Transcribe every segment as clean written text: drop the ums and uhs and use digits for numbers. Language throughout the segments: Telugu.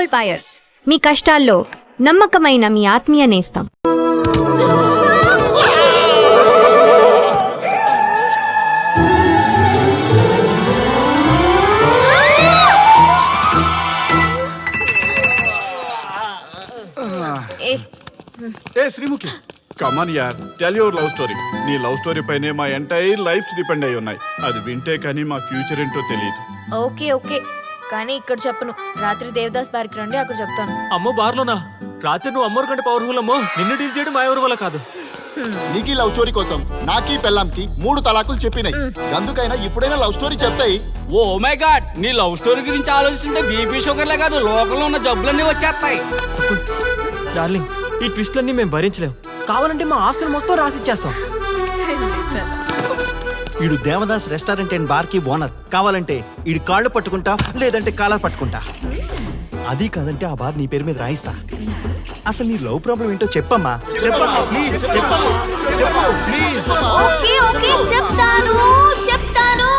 గోల్డ్ బయర్స్, మీ కష్టాల్లో నమ్మకమైన మీ ఆత్మీయ నేస్తం. ఏ శ్రీముఖి, కమాన్ యార్, టెల్ యువర్ లవ్ స్టోరీ. నీ లవ్ స్టోరీ పైనే మా ఎంటైర్ లైఫ్ డిపెండ్ అయి ఉన్నాయి. అది వింటే కానీ మా ఫ్యూచర్ ఏంటో తెలియదు. ఓకే ఓకే, కానీ ఇక్కడ చెప్పను. రాత్రి దేవదాస్ బార్కి రండి, అక్కడ చెప్తాను. అమ్మో బార్లోనా? రాత్రి నువ్వు అమ్మోరు కంటే పవర్ఫుల్ అమ్మో. నిన్ను డీల్ చేయడం మా ఎవరి వల్ల కాదు. నీకీ లవ్ స్టోరీ కోసం నాకీ పెళ్ళాంకి 3 తలాకులు చెప్పినాయి. అందుకైనా ఇప్పుడైనా లవ్ స్టోరీ చెప్తాయి. ఓ మై గాడ్, నీ లవ్ స్టోరీ గురించి ఆలోచిస్తుంటే బీపీ షుగర్లే కాదు, లోకంలో ఉన్న జబ్బులన్నీ వచ్చేస్తాయి. డార్లింగ్, ఈ ట్విస్ట్లన్నీ మేము భరించలేం. కావాలంటే మా ఆస్తులు మొత్తం రాసిచ్చేస్తాం. ఈడు దేవదాస్ రెస్టారెంట్ అండ్ బార్ కి ఓనర్. కావాలంటే ఈడు కాళ్ళు పట్టుకుంటా, లేదంటే కాలర్ పట్టుకుంటా. అది కాదంటే ఆ బార్ నీ పేరు మీద రాయిస్తా. అసలు నీ లవ్ ప్రాబ్లం ఏంటో చెప్పమ్మా. చెప్పమ్మా ప్లీజ్, చెప్పమ్మా, చెప్పు ప్లీజ్. ఓకే ఓకే, చెప్తాను చెప్తాను.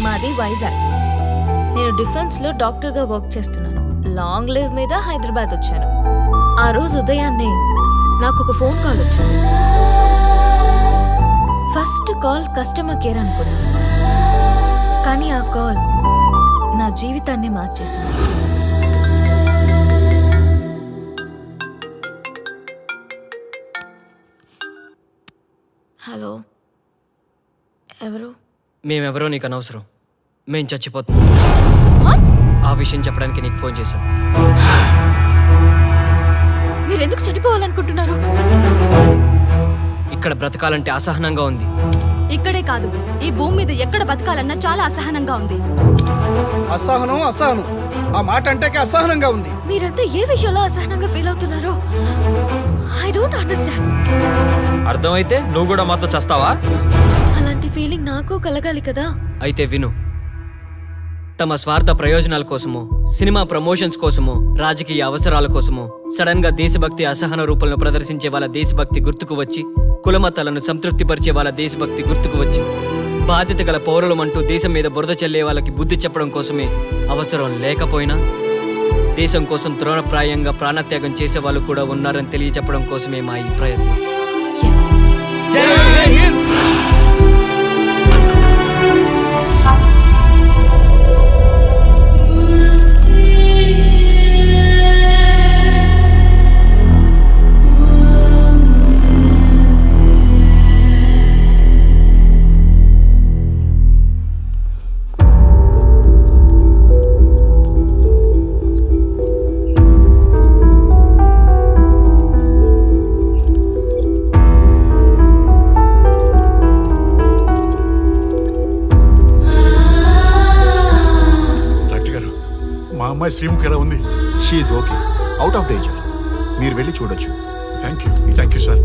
మాది వైజాగ్. నేను డిఫెన్స్ లో డాక్టర్ గా వర్క్ చేస్తున్నాను. లాంగ్ లీవ్ మీద హైదరాబాద్ వచ్చాను. ఆ రోజు ఉదయాన్నే నాకు ఒక ఫోన్ కాల్ వచ్చింది. ఫస్ట్ కాల్ కస్టమర్ కేర్ అనుకున్నాను, కానీ ఆ కాల్ నా జీవితాన్ని మార్చేసింది. హలో, ఎవరు? మేమెవరో నీకు అనవసరం. మేం చచ్చిపోతున్నాం. ఆ విషయం చెప్పడానికి నీకు ఫోన్ చేశాం. మీరెందుకు చనిపోవాలనుకుంటున్నారు? ఇక్కడ బ్రతకాలంటే అసహనంగా ఉంది. ఇక్కడే కాదు, ఈ భూమి మీద ఎక్కడ బతకాలన్నా చాలా అసహనంగా ఉంది. అసహనం అసహనం, ఆ మాట అంటే అసహనంగా ఉంది. మీరంతా ఏ విషయంలో అసహనంగా ఫీల్ అవుతున్నారో ఐ డోంట్ అండర్స్టాండ్. అర్థమైతే నువ్వు కూడా మాతో చస్తావా? అలాంటి ఫీలింగ్ నాకు కలగాలి కదా. అయితే విను. తమ స్వార్థ ప్రయోజనాల కోసమో, సినిమా ప్రమోషన్స్ కోసమో, రాజకీయ అవసరాల కోసమో సడన్ గా దేశభక్తి అసహన రూపంలో ప్రదర్శించే వాళ్ళ దేశభక్తి గుర్తుకు వచ్చి, కులమతాలను సంతృప్తిపరిచే వాళ్ళ దేశభక్తి గుర్తుకు వచ్చి, బాధ్యత గల పౌరులమంటూ దేశం మీద బురద చల్లే వాళ్ళకి బుద్ధి చెప్పడం కోసమే, అవసరం లేకపోయినా దేశం కోసం తృణప్రాయంగా ప్రాణత్యాగం చేసే వాళ్ళు కూడా ఉన్నారని తెలియచెప్పడం కోసమే మా ఈ ప్రయత్నం. అమ్మాయి శ్రీముఖి ఎలా ఉంది? She's okay, out of danger. మీరు వెళ్ళి చూడొచ్చు. Thank you sir.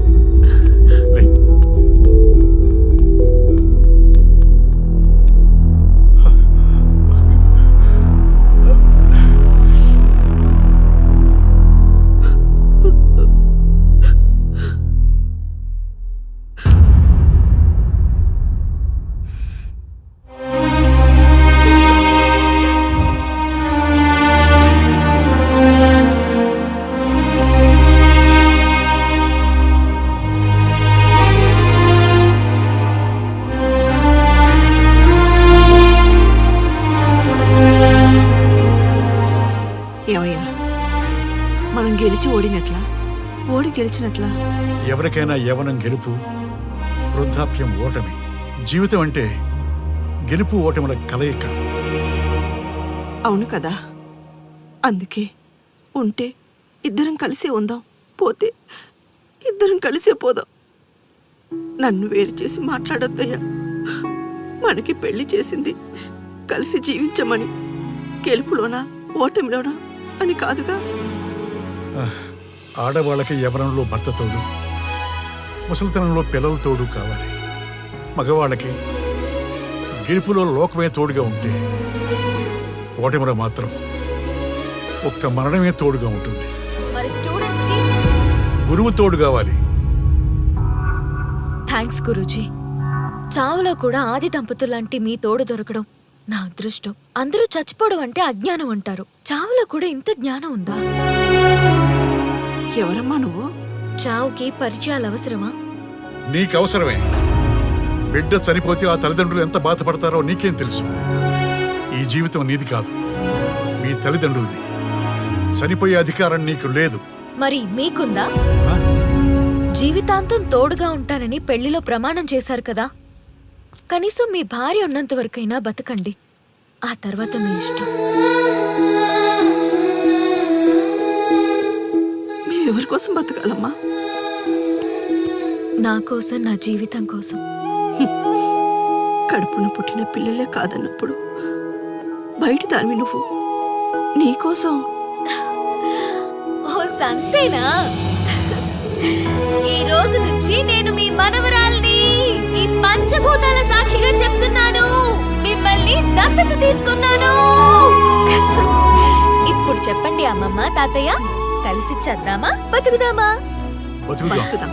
ఏమయ్యా, మనం గెలిచి ఓడినట్లా, ఓడి గెలిచినట్లా? ఎవరికైనా యవ్వనం గెలుపు, వృద్ధాప్యం ఓటమి. జీవితం అంటే గెలుపు ఓటముల కలయిక. అవును కదా, అందుకే ఉంటే ఇద్దరం కలిసే ఉందాం, పోతే ఇద్దరం కలిసే పోదాం. నన్ను వేరు చేసి మాట్లాడొద్దయ్యా. మనకి పెళ్లి చేసింది కలిసి జీవించమని, గెలుపులోనా ఓటమిలోనా అని కాదుగా. ఆడవాళ్ళకి యవ్వనంలో భర్త తోడు, ముసలితనంలో పిల్లల తోడు కావాలి. మగవాళ్ళకి గెలుపులో లోకమే తోడుగా ఉంటే, ఓటమిలో మాత్రం ఒక్క మరణమే తోడుగా ఉంటుంది. మరి స్టూడెంట్స్ కి గురువు తోడు కావాలి. థ్యాంక్స్ గురూజీ. చావులో కూడా ఆది దంపతులాంటి మీ తోడు దొరకడం నా అదృష్టం. అందరూ చచ్చిపోవడం అంటే అజ్ఞానం అంటారు. చావులో కూడా ఇంత జ్ఞానం ఉందా? ఎవరమ్మా నువ్వు? చావుకి పరిచయాలు అవసరమా? నీకు అవసరమే. బిడ్డ చనిపోతే ఆ తల్లిదండ్రులు ఎంత బాధపడతారో నీకేం తెలుసు? ఈ జీవితం నీది కాదు, మీ తల్లిదండ్రులది. చనిపోయే అధికారం నీకు లేదు. మరి మీకుందా? ఆ? జీవితాంతం తోడుగా ఉంటానని పెళ్లిలో ప్రమాణం చేశారు కదా. కనీసం మీ భార్య ఉన్నంత వరకైనా బతకండి. ఆ తర్వాత మీ ఇష్టం. మేము ఎవరి కోసం బతకాలమ్మా? నా కోసం, నా జీవితం కోసం. కడుపున పుట్టిన పిల్లలే కాదన్నప్పుడు బయట దానివి నువ్వు నీకోసం. ఓ సంతేనా? ఈ రోజు నుంచి నేను మీ మనవరాల్ని. ఈ పంచభూతాల సాక్షిగా చెప్తున్నాను, మిమ్మల్ని దత్తత తీసుకున్నాను. ఇప్పుడు చెప్పండి అమ్మమ్మ, తాతయ్య, కలిసి చద్దామా బతుకుదామా? బతుకుదాం. బతుకుదాం.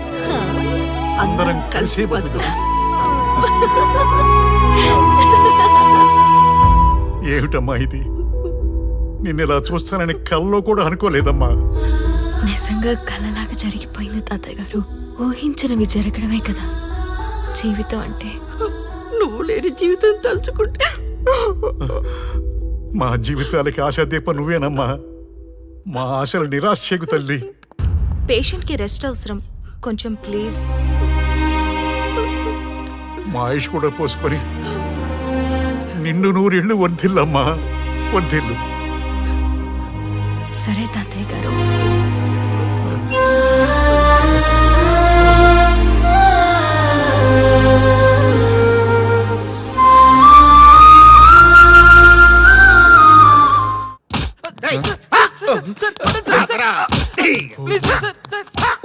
అందరం కలిసి బతుకుదాం. ఏమిటమ్మా ఇది? నిన్నెలా చూస్తానని కల్లో కూడా అనుకోలేదమ్మా. నిజంగా కలలాగా జరిగిపోయింది తాతయ్య గారు. ఊహించినవి జరగడమే కదా జీవితం అంటే. నువ్వు లేని జీవితం తలుచుకుంటే మా జీవితాలకి ఆశాదీప నువ్వేనమ్మా. మా ఆశలు నిరాశ చేయకు తల్లి. పేషెంట్ కి రెస్ట్ అవసరం, కొంచెం ప్లీజ్. మా ఆయుష్ కూడా పోసుకొని నిండు నూరేళ్లు వర్ధిల్లమ్మా, వర్ధిల్లు. సరే తాతయ్య గారు.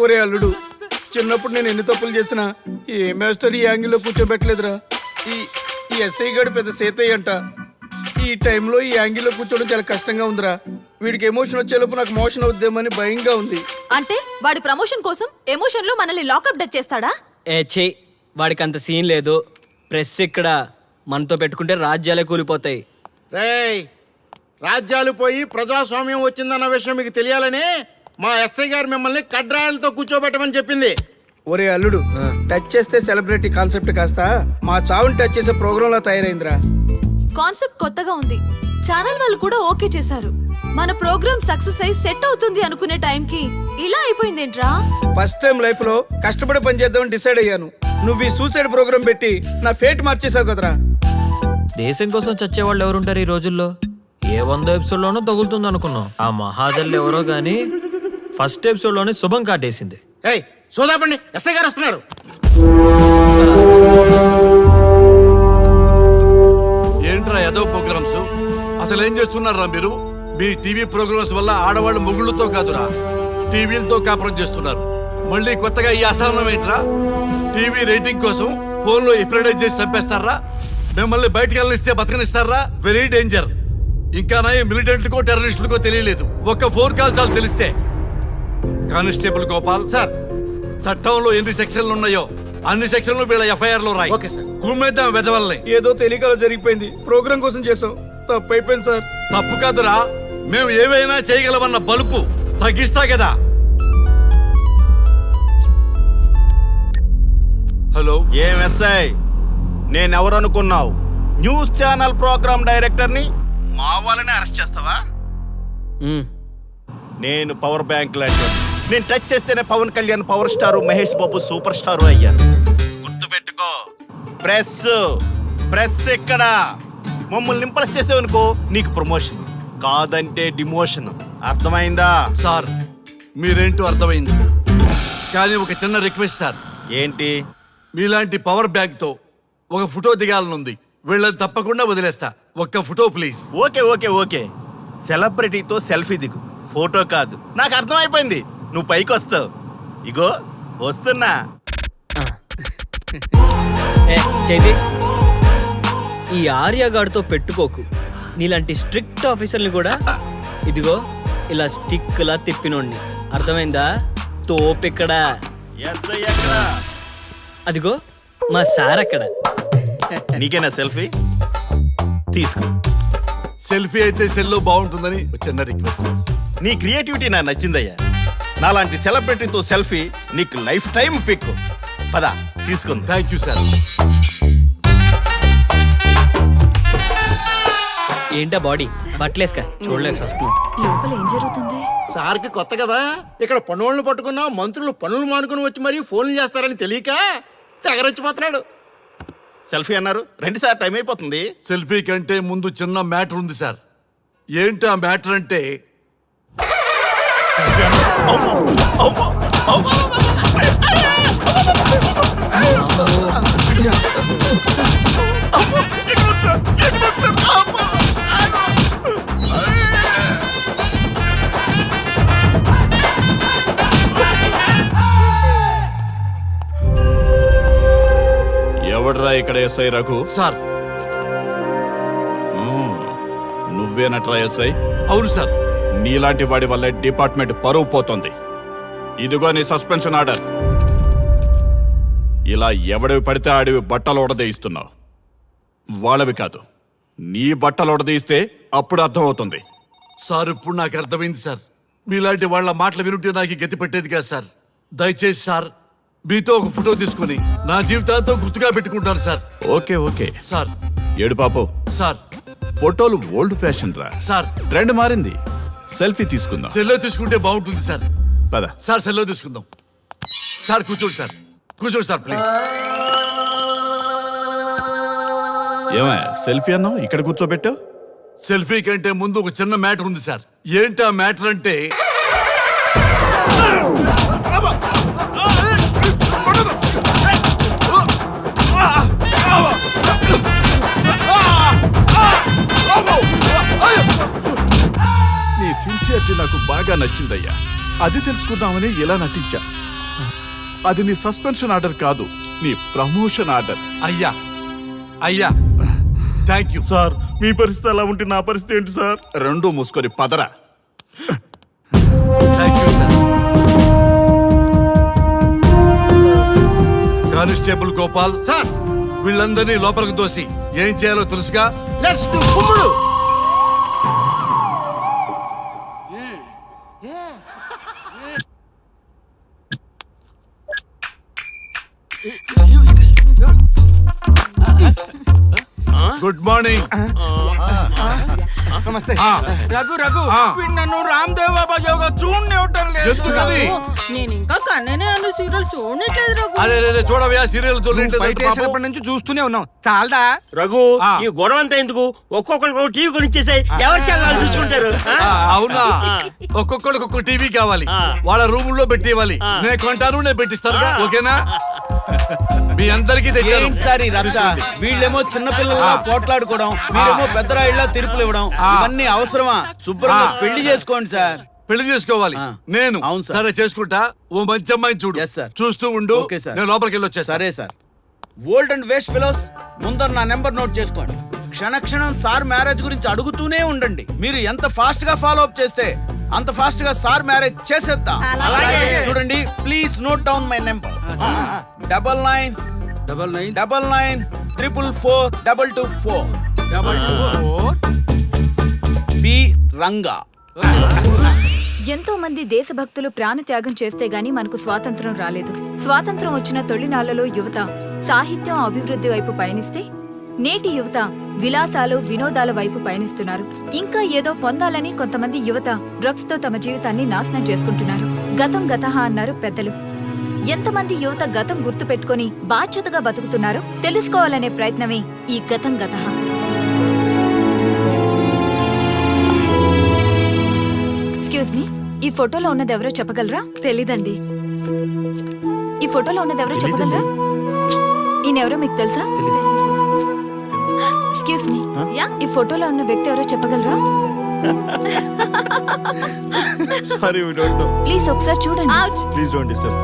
ఒరే అల్లుడు, చిన్నప్పుడు నేను ఎన్ని తప్పులు చేసినా ఏ మాస్టర్ ఈ యాంగిల్లో కూర్చోబెట్టలేదురా. ఈ ఎస్ఐ గడు పెద్ద సేతయ్య అంట. ఈ టైంలో ఈ యాంగిల్లో కూర్చోవడం చాలా కష్టంగా ఉందిరా. వీడికి ఎమోషన్ వచ్చేలోపు నాకు మోషన్ అవుద్దేమని భయంగా ఉంది. అంటే వాడి ప్రమోషన్ కోసం ఎమోషన్ లో మనల్ని లాకప్ డెత్ చేస్తాడా? ఛీ, వాడికి అంత సీన్ లేదు. ప్రెస్ ఇక్కడ మనతో పెట్టుకుంటే రాజ్యాలే కూలిపోతాయి. రేయ్, రాజ్యాలు పోయి ప్రజాస్వామ్యం వచ్చిందన్న విషయం మీకు తెలియాలని మా ఎస్ఐ గారు మిమ్మల్ని కడ్రాయలతో కూర్చోబెట్టమని చెప్పింది. ఒరే అల్లుడు, టచ్ చేస్తే సెలబ్రిటీ కాన్సెప్ట్ కాస్త మా చావుని టచ్ చేసే ప్రోగ్రామ్ లా తయారైందిరా. కాన్సెప్ట్ కొత్తగా ఉంది. ఛానల్ వాళ్ళు కూడా ఓకే చేశారు. మన ప్రోగ్రామ్ సక్సెస్ అయి సెట్ అవుతుంది అనుకునే టైంకి ఇలా అయిపోయిందేంట్రా? ఫస్ట్ టైం లైఫ్ లో కష్టపడి పని చేద్దామని డిసైడ్ అయ్యాను. నువ్వు ఈ సూసైడ్ ప్రోగ్రామ్ పెట్టి నా ఫేట్ మార్చేసావు కదరా. దేశం కోసం చచ్చేవాళ్ళు ఎవరుంటారు ఈ రోజుల్లో? ఏ 100 ఎపిసోడ్లోనో తగులుతుంది అనుకున్నాం. ఆ మహాదల్ ఎవరో గానీ ఫస్ట్ ఎపిసోడ్లోనే శుభం కాటేసింది. ఏయ్, సోదాపండి, ఎస్ఐ గారు వస్తున్నారు. ఏంట్రా ఏదో ప్రోగ్రామ్స్? అసలు ఏం చేస్తున్నారా మీరు? మీ టీవీ ప్రోగ్రామ్స్ వల్ల ఆడవాళ్ళు మొగుళ్ళతో కాదురా, టీవీలతో కాపురం చేస్తున్నారు. మళ్ళీ కొత్తగా ఈ అసహనం ఏంట్రా? టీవీ రేటింగ్ కోసం ఫోన్లో ఎప్రిడైజ్ చేసి చంపేస్తారా? మిమ్మల్ని బయటకు వెళ్ళనిస్తే బతకనిస్తారా? Very danger. ఇంకా నా మిలిటెంట్లకో టెర్రరిస్టులకో తెలియలేదు, ఒక్క ఫోన్ కాల్ చాలు తెలిస్తే. కానిస్టేబుల్ గోపాల్ సార్, చట్టంలో ఎన్ని సెక్షన్లు ఉన్నాయో అన్ని సెక్షన్లు వీళ్ళ ఎఫ్ఐఆర్ లో రాయి. Okay sir. కుమ్మేద్దాం వెదవల్ని. ఏదో తెలియకలో జరిగిపోయింది. ప్రోగ్రామ్ కోసం చేసాం, తప్పు అయిపోయింది సార్. తప్పు కాదురా, మేము ఏవైనా చేయగలమన్న బలుపు తగ్గిస్తా కదా. హలో, ఏం ఎస్ఐ, నేనెవరనుకున్నావు? న్యూస్ ఛానల్ ప్రోగ్రామ్ డైరెక్టర్ని. మా వాళ్ళని అరెస్ట్ చేస్తావా? నేను పవర్ బ్యాంక్ లాంటి. నేను టచ్ చేస్తేనే Pawan Kalyan power star, Mahesh Babu super star అయ్యారు. గుర్తుపెట్టుకో, ప్రెస్ ఇక్కడ మమ్మల్ని ఇంప్రెస్ చేసేవనుకో నీకు ప్రమోషన్, కాదంటే డిమోషన్. అర్థమైందా? సార్ మీరేంటో అర్థమైంది, కానీ ఒక చిన్న రిక్వెస్ట్ సార్. ఏంటి? మీలాంటి పవర్ బ్యాంక్ తో ఒక ఫోటో దిగాలనుంది. వీళ్ళని తప్పకుండా వదిలేస్తా. ఒక్క photo please. Okay okay okay, సెలబ్రిటీతో సెల్ఫీ దిగు, ఫోటో కాదు. నాకు అర్థమైపోయింది, నువ్వు పైకి వస్తావు. ఇగో వస్తున్నా. చేది, ఈ ఆర్యగాడితో పెట్టుకోకు. నీలాంటి స్ట్రిక్ట్ ఆఫీసర్ని కూడా ఇదిగో ఇలా స్టిక్ లా తిప్పినోడిని. అర్థమైందా? తోపిక్కడ. ఎస్ఐ ఎక్కడ? అదిగో మా సార్ అక్కడ. నీకేనా సెల్ఫీ తీసుకో. సెల్ఫీ అయితే సెల్లో బాగుంటుందని ఒక చిన్న రిక్వెస్ట్ సార్. నీ క్రియేటివిటీ నాకు నచ్చిందయ్యా. నాలాంటి సెలబ్రిటీతో సెల్ఫీ నీకు లైఫ్ టైం పిక్. పద తీసుకుందా. Thank you sir. ఏంటా బాడీ బట్టలేసుక చూడలేక వస్తున్నాం. లోపల ఏం జరుగుతుంది? సార్కి కొత్త కదా, ఇక్కడ పనులను పట్టుకున్నా మంత్రులు పనులు మానుకుని వచ్చి మరీ ఫోన్లు చేస్తారని తెలియక తెగరొచ్చిపోతున్నాడు. సెల్ఫీ అన్నారు, రండి సార్, టైం అయిపోతుంది. సెల్ఫీ కంటే ముందు చిన్న మ్యాటర్ ఉంది సార్. ఏంటి ఆ మ్యాటర్ అంటే ఎవడ్రా ఇక్కడ ఎస్ఐ రఘు? సార్. నువ్వేనట్రా ఎస్ఐ? అవును సార్. నీలాంటి వాడి వల్ల డిపార్ట్మెంట్ పరువు పోతుంది. ఇదిగో నీ సస్పెన్షన్ ఆర్డర్. ఇలా ఎవడివి పడితే ఆడివి బట్టలు ఉడదీయిస్తున్నావు. వాళ్ళవి కాదు, నీ బట్టలు ఉడదీయిస్తే అప్పుడు అర్థమవుతుంది. సార్ ఇప్పుడు నాకు అర్థమైంది సార్. మీలాంటి వాళ్ళ మాటలు వినుంటే నాకు ఈ గతి పెట్టేది కాదు సార్. దయచేసి సార్ మీతో ఒక ఫోటో తీసుకుని నా జీవితాంతో గుర్తుగా పెట్టుకుంటాను సార్. Okay okay sir. ఏడు పాపు సార్. ఫోటోలు ఓల్డ్ ఫ్యాషన్ రా సార్. ట్రెండ్ మారింది. సెల్ఫీ తీసుకుందాం. సెల్లో తీసుకుంటే బాగుంటుంది సార్. పద సార్ సెల్లో తీసుకుందాం. సార్ కూర్చోండి సార్. కూర్చోండి సార్ ప్లీజ్. ఏమయ్య సెల్ఫీ అన్నావు, ఇక్కడ కూర్చోబెట్టావు? సెల్ఫీ కంటే ముందు ఒక చిన్న మ్యాటర్ ఉంది సార్. ఏంటి ఆ మ్యాటర్ అంటే నీ సిన్సియరిటీ నాకు బాగా నచ్చిందయ్యా. అది తెలుసుకుందామని ఇలా నటించా. అది నీ సస్పెన్షన్ ఆర్డర్ కాదు, నీ ప్రమోషన్ ఆర్డర్. అయ్యా అయ్యా థ్యాంక్ యూ సార్. మీ పరిస్థితి అలా ఉంటే నా పరిస్థితి ఏంటి సార్? రెండు మూసుకొని పదరా. Thank you sir. Constable Gopal sir, వీళ్ళందరినీ లోపలికి దోసి ఏం చేయాలో తెలుసుగా. లెట్స్ డు కుమ్ముడు. Good morning. నమస్తే. ఆ. రఘు రఘు ఆ. వీడు నన్ను రామ్దేవ్ బాబా యోగా చూడనివ్వటం లేదు. ఎందుకని? నేను ఇంకా కన్ననే అను సీరియల్ చూడట్లేదు రఘు. అరే చూడవయ్యా సీరియల్ బయట వేసినప్పటి నుంచి చూస్తూనే ఉన్నాం. చాలదా? రఘు ఆ. ఈ గొడవ అంతా ఎందుకు? ఒక్కొక్కరికి ఒక టీవీ కొనిచ్చేసాయి, ఎవరి ఛానల్ చూసుకుంటారు. అవునా? ఒక్కొక్కడికి ఒక్కొక్క టీవీ కావాలి, ఆ. వాళ్ళ రూముల్లో పెట్టి ఇవ్వాలి. నేను కొంటాను, నేను పెట్టిస్తాను. ఓకేనా? మీ అందరికీ తెచ్చాను. ఏంటి సార్ ఈ రచ్చ? వీళ్ళేమో చిన్న పిల్లల పోట్లాడుకోవడం, మీరేమో పెద్దరాయిళ్ళ తీర్పులు ఇవ్వడం, ఇవన్నీ అవసరమా? శుభ్రంగా పెళ్లి చేసుకోండి సార్. పెళ్లి చేసుకోవాలి నేను. అవును సార్. సరే చేసుకుంటా. ఓ మంచి అమ్మాయిని చూడు. Yes, sir. చూస్తూ ఉండు. Okay, sir. నేను లోపలికి వెళ్ళి వచ్చేస్తా. సరే sir. Old and waste fellows, ముందర నా నెంబర్ నోట్ చేసుకోండి. క్షణక్షణం సార్ మ్యారేజ్ గురించి అడుగుతూనే ఉండండి. మీరు ఎంత ఫాస్ట్ గా ఫాలో అప్ చేస్తే అంత ఫాస్ట్ గా సార్ మ్యారేజ్ చేసేద్దాం. చూడండి, please note down my number. 9999442224 B Ranga. ఎంతో మంది దేశభక్తులు ప్రాణత్యాగం చేస్తే గాని మనకు స్వాతంత్రం రాలేదు. స్వాతంత్రం వచ్చిన తొలినాళ్లలో యువత సాహిత్యం అభివృద్ధి వైపు పయనిస్తే నేటి యువత విలాసాలు వినోదాల వైపు పయనిస్తున్నారు. ఇంకా ఏదో పొందాలని కొంతమంది యువత డ్రగ్స్ తో తమ జీవితాన్ని నాశనం చేసుకుంటున్నారు. గతం గతహ అన్నారు పెద్దలు. ఎంతమంది యువత గతం గుర్తు పెట్టుకుని బాధ్యతగా బతుకుతున్నారో తెలుసుకోవాలనే ప్రయత్నమే ఈ గతం గతహ. ఎక్స్క్యూజ్ మీ, ఈ ఫోటోలో ఉన్నది ఎవరో చెప్పగలరా? తెలీదండి. ఈ ఫోటోలో ఉన్నది ఎవరో చెప్పగలరా? ఈయనెవరో మీకు తెలుసా? ఎక్స్క్యూజ్ మీ, ఈ ఫోటోలో ఉన్న వ్యక్తి ఎవరో చెప్పగలరా? Sorry, we don't know. Please ఒకసారి చూడండి. Please don't disturb.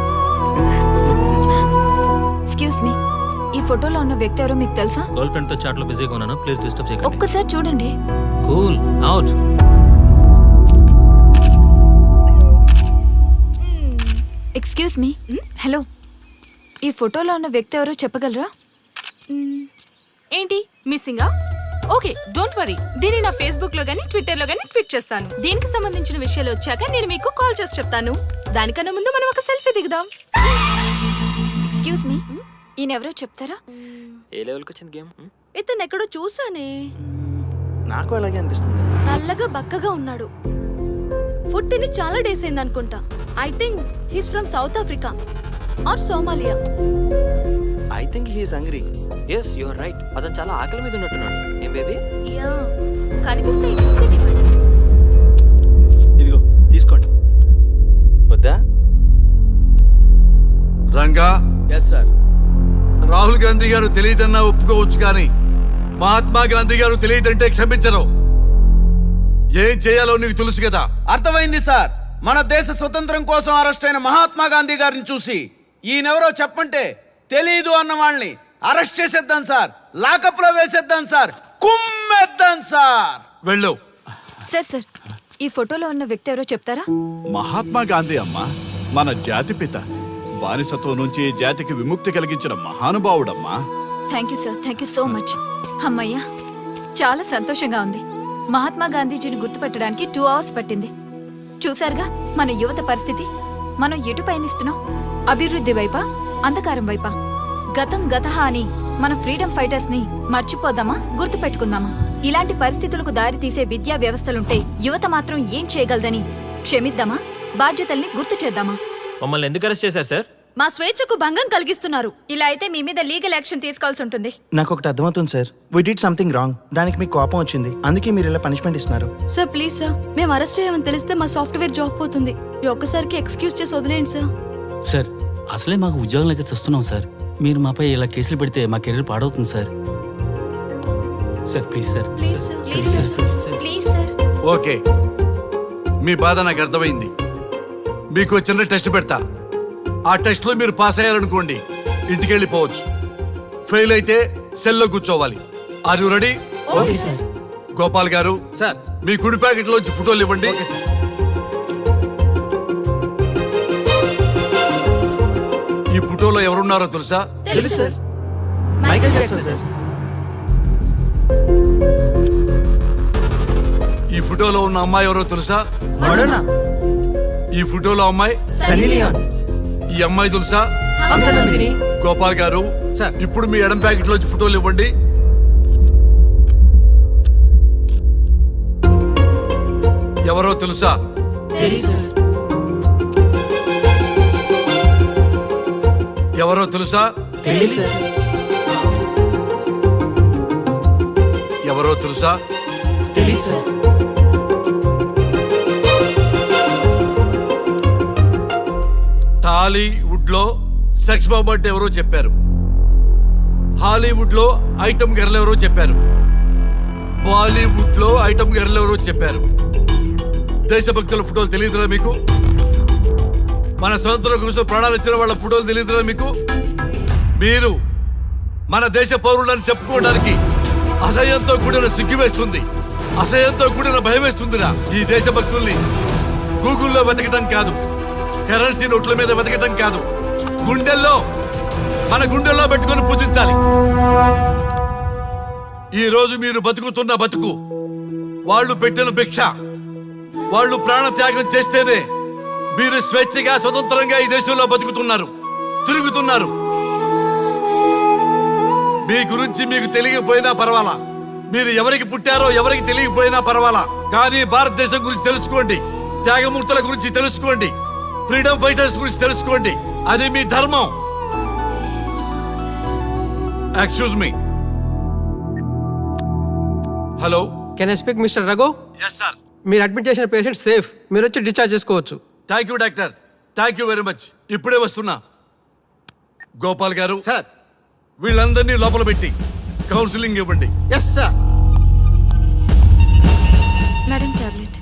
Excuse me, ఈ ఫోటోలో ఉన్న వ్యక్తి ఎవరో మీకు తెలుసా? గర్ల్ ఫ్రెండ్ తో చాట్ లో బిజీగా ఉన్నాను, ప్లీజ్ డిస్టర్బ్ చేయకండి. ఒక్కసారి చూడండి. Cool out. Excuse me, hello, ఈ ఫోటోలో ఉన్న వ్యక్తి ఎవరో చెప్పగలరా? ఏంటి మిస్సింగా? Okay, don't worry. దీన్ని నా ఫేస్బుక్ లో గానీ ట్విట్టర్ లో గానీ ట్వీట్ చేస్తాను. దీనికి సంబంధించిన విషయాలు వచ్చాక నేను మీకు కాల్ చేసి చెప్తాను. దానికన్నా ముందు మనం ఒక సెల్ఫీ దిగుదాం. ఎక్స్క్యూజ్ మీ, ఈయనెవరో చెప్తారా? ఏ లెవెల్కి వచ్చింది గేమ్? ఇతను ఎక్కడో చూసానే. నాకు అలాగే అనిపిస్తుంది. నల్లగా బక్కగా ఉన్నాడు. ఫుడ్ తిని చాలా డేస్ అయింది అనుకుంటా. I think he's from South Africa or Somalia. I think he's hungry. Yes you are right. అతను చాలా ఆకలి మీద ఉన్నట్టున్నాడు. ఏం బేబీ? యా, కనిపిస్తే ఈ బిస్కెట్ ఇవ్వండి. ఇదిగో తీసుకోండి. వద్దా? Ranga, yes sir. రాహుల్ గాంధీ గారు తెలియదన్నా ఒప్పుకోవచ్చు, కానీ మహాత్మా గాంధీ గారు తెలియదంటే క్షమించరు. ఏం చేయాలో నీకు తెలుసు కదా. అర్థమైంది సార్. మన దేశ స్వతంత్రం కోసం అరెస్ట్ అయిన మహాత్మా గాంధీ గారిని చూసి ఈయనెవరో చెప్పంటే తెలీదు అన్న వాళ్ళని అరెస్ట్ చేసేద్దాం సార్. లాకప్ లో వేసేద్దాం సార్. కుమ్మేద్దాం సార్. వెళ్ళు. సార్, ఈ ఫోటోలో ఉన్న వ్యక్తి ఎవరో చెప్తారా? మహాత్మా గాంధీ అమ్మ మన జాతిపిత. బానిసత్వం నుంచి జాతికి విముక్తి కలిగించిన మహానుభావుడమ్మా. Thank you sir, thank you so much. అమ్మయ్యా, చాలా సంతోషంగా ఉంది. మహాత్మా గాంధీజీని గుర్తుపట్టడానికి 2 hours పట్టింది. చూసారుగా మన యువత పరిస్థితి. మనం ఎటు పయనిస్తున్నాం? అభివృద్ధి వైపా, అంధకారం వైపా? గతం గతహ అని మన ఫ్రీడమ్ ఫైటర్స్ ని మర్చిపోదామా, గుర్తుపెట్టుకుందామా? ఇలాంటి పరిస్థితులకు దారి తీసే విద్యా వ్యవస్థలుంటే యువత మాత్రం ఏం చేయగలదని క్షమిద్దామా, బాధ్యతల్ని గుర్తు చేద్దామా? మమ్మల్ని ఎందుకు అరెస్ట్ చేశారు సార్? మా స్వేచ్ఛకు భంగం కలిగిస్తున్నారు. ఇలా అయితే మీ మీద లీగల్ యాక్షన్ తీసుకోవాల్సి ఉంటుంది. నాకు ఒకటి అర్థమవుతుంది sir. We did something wrong. దానికి మీకు కోపం వచ్చింది, అందుకే మీరు ఇలా పనిష్మెంట్ ఇస్తున్నారు. సార్ ప్లీజ్ సార్, మేము అరెస్ట్ చేయమని తెలిస్తే మా సాఫ్ట్వేర్ జాబ్ పోతుంది. ఈ ఒక్కసారికి ఎక్స్క్యూజ్ చేసి వదిలేండి సార్. సార్ అసలే మాకు ఉద్యోగం లేక చూస్తున్నాం సార్. మీరు మాపై ఇలా కేసులు పెడితే మా కెరీర్ పాడవుతుంది sir. Sir please sir. Please sir. Please sir. Okay, మీ బాధ నాకు అర్థమైంది. మీకు చిన్న టెస్ట్ పెడతా. ఆ టెస్ట్ లో మీరు పాస్ అయ్యారనుకోండి, ఇంటికి వెళ్ళిపోవచ్చు. ఫెయిల్ అయితే సెల్లో కూర్చోవాలి. Are you ready? Okay sir. Gopal garu, sir. మీ కుడి ప్యాకెట్ లోంచి ఫోటోలు ఇవ్వండి. Okay sir. ఈ ఫోటోలో ఎవరున్నారో తెలుసా? తెలుసు సార్. Michael Jackson sir. ఈ ఫోటోలో ఉన్న అమ్మాయి ఎవరో తెలుసా? మడోనా. ఈ ఫోటోలో అమ్మాయి సన్నీ లియోన్. ఈ అమ్మాయి తెలుసా? హంసనందిని. గోపాల్ గారు, సార్. ఇప్పుడు మీ ఎడం ప్యాకెట్ లోంచి ఫోటోలు ఇవ్వండి. ఎవరో తెలుసా? ఎవరో తెలుసా? ఎవరో తెలుసా? టాలీవుడ్ లో సెక్స్ బాంబ్ అంటే ఎవరో చెప్పారు. హాలీవుడ్ లో ఐటమ్ గర్ల్ ఎవరో చెప్పారు. బాలీవుడ్ లో ఐటమ్ గర్ల్ ఎవరో చెప్పారు. దేశభక్తుల ఫోటోలు తెలియదురా మీకు? మన స్వతంత్రం కోసం ప్రాణాలు ఇచ్చిన వాళ్ళ ఫోటోలు తెలియదురా మీకు? మీరు మన దేశ పౌరులని చెప్పుకోవడానికి అసహ్యంతో కూడిన సిగ్గు వేస్తుంది, అసహ్యంతో కూడిన భయం వేస్తుందిరా. ఈ దేశభక్తుల్ని గూగుల్లో వెతకటం కాదు, కరెన్సీ నోట్ల మీద వెతకటం కాదు, గుండెల్లో, మన గుండెల్లో పెట్టుకొని పూజించాలి. ఈ రోజు మీరు బతుకుతున్న బతుకు వాళ్ళు పెట్టిన భిక్ష. వాళ్ళు ప్రాణ త్యాగం చేస్తేనే మీరు స్వేచ్ఛగా, స్వతంత్రంగా ఈ దేశంలో బతుకుతున్నారు, తిరుగుతున్నారు. మీ గురించి మీకు తెలియకపోయినా పర్వాలా, మీరు ఎవరికి పుట్టారో ఎవరికి తెలియకపోయినా పర్వాలా, కానీ భారతదేశం గురించి తెలుసుకోండి, త్యాగమూర్తుల గురించి తెలుసుకోండి, ఫ్రీడమ్ ఫైటర్స్ గురించి తెలుసుకోండి. అది మీ ధర్మం. Excuse me. Hello, can I speak mister Raghu? Yes sir. మీరు అడ్మిట్ చేసిన పేషెంట్ సేఫ్. మీరు వచ్చి డిశ్చార్జ్ చేసుకోవచ్చు. Thank you doctor, thank you very much. ఇప్పుడే వస్తున్నా. గోపాల్ గారు, సార్. వీళ్ళందరినీ లోపల పెట్టి కౌన్సిలింగ్ ఇవ్వండి. Yes sir. Madam, tablet.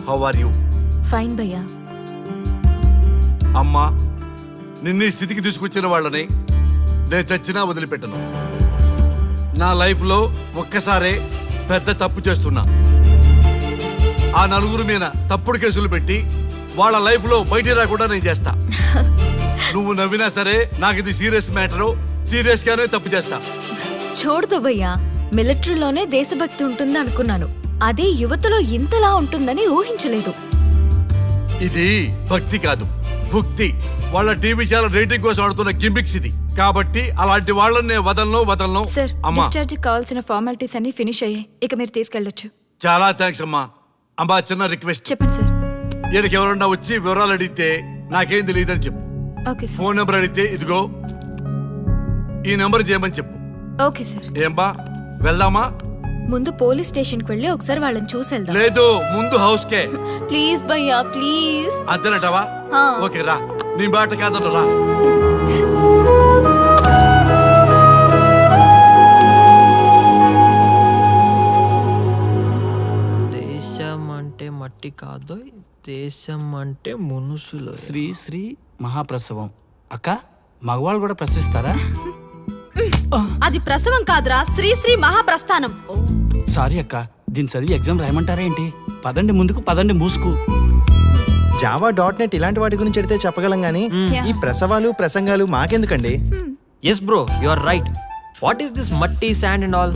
How are you? Fine భయ్యా. అమ్మా, నిన్ను ఈ స్థితికి తీసుకొచ్చిన వాళ్ళని నేను చచ్చినా వదిలిపెట్టను. నా లైఫ్లో ఒక్కసారే పెద్ద తప్పు చేస్తున్నా. ఆ నలుగురు మీద తప్పుడు కేసులు పెట్టి వాళ్ళ లైఫ్లో బయటికి రాకుండా నేను చేస్తా. నువ్వు నవ్వినా సరే నాకు ఇది సీరియస్ మ్యాటరు, సీరియస్ గానే తప్పు చేస్తా. చూడదు భయ్యా, మిలిటరీలోనే దేశభక్తి ఉంటుంది అనుకున్నాను. అదే యువతలో ఇంతలా ఉంటుందని ఊహించలేదు. ఇది భక్తి కాదు, భుక్తి. వాళ్ళ టీవీ ఛానల్ రేటింగ్ కోసం ఆడుతున్న గిమిక్స్ ఇది. కాబట్టి అలాంటి వాళ్ళని నేను వదలను. సార్, అమ్మా డిశ్చార్జ్ కావాల్సిన ఫార్మాలిటీస్ అన్ని ఫినిష్ అయ్యాయి. ఇక మీరు తీసుకెళ్ళొచ్చు. చాలా థ్యాంక్స్ అమ్మా. అమ్మా చిన్న రిక్వెస్ట్, చెప్పండి సార్. ఈయనకి ఎవరన్నా వచ్చి వివరాలు అడిగితే నాకేం తెలియదని చెప్పు. Okay sir. ఫోన్ నెంబర్ అడిగితే ఇదిగో ఈ నెంబర్ చేయమని చెప్పు. Okay sir. ఏంబా వెళ్దామా? ముందు పోలీస్ స్టేషన్ కి వెళ్ళి ఒకసారి వాళ్ళని చూసేద్దాం. లేదు, ముందు హౌస్ కే. ప్లీజ్ భయ్యా, ప్లీజ్. అంతేనటవా? ఆ. ఓకే రా, నీ బాట కాదను రా. దేశం అంటే మట్టి కాదు, దేశం అంటే మునుసులు. శ్రీ శ్రీ మహాప్రసవం. అక్క, మగవాళ్ళు కూడా ప్రసవిస్తారా? అది ప్రసవం కాదురా, శ్రీ మహాప్రస్థానం. సారీ అక్క, దీన్ని చదివి ఎగ్జామ్ రాయమంటారా ఏంటి? పదండి ముందుకు, పదండి మూసుకు. java.net ఇలాంటి వాటి గురించి అడిగితే చెప్పగలం గానీ ఈ ప్రసవాలు ప్రసంగాలు మాకెందుకండి? Yes bro, you are right. What is this మట్టి, శాండ్ అండ్ ఆల్?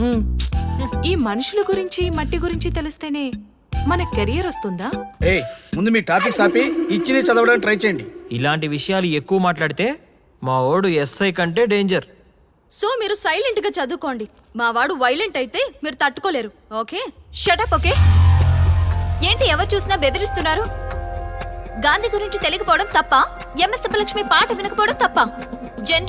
ఈ మనుషుల గురించి మట్టి గురించి తెలిస్తేనే మన కెరియర్ వస్తుందా? ఏయ్, ముందు మీ టాపిక్స్ ఆపి ఇచ్చి చదవడానికి ట్రై చేయండి. ఇలాంటి విషయాలు ఎక్కువ మాట్లాడితే మా ఓడు ఎస్ఐ కంటే డేంజర్. సో మీరు సైలెంట్ గా చదువుకోండి. మా వాడు వైలెంట్ అయితే మీరు తట్టుకోలేరు. ఓకే? షటప్. ఓకే. ఏంటి ఎవరు చూసినా బెదిరిస్తున్నారు? గాంధీ గురించి తెలియకపోవడం తప్ప? ఎంఎస్ సుబ్బలక్ష్మి పాట వినకపోవడం తప్ప?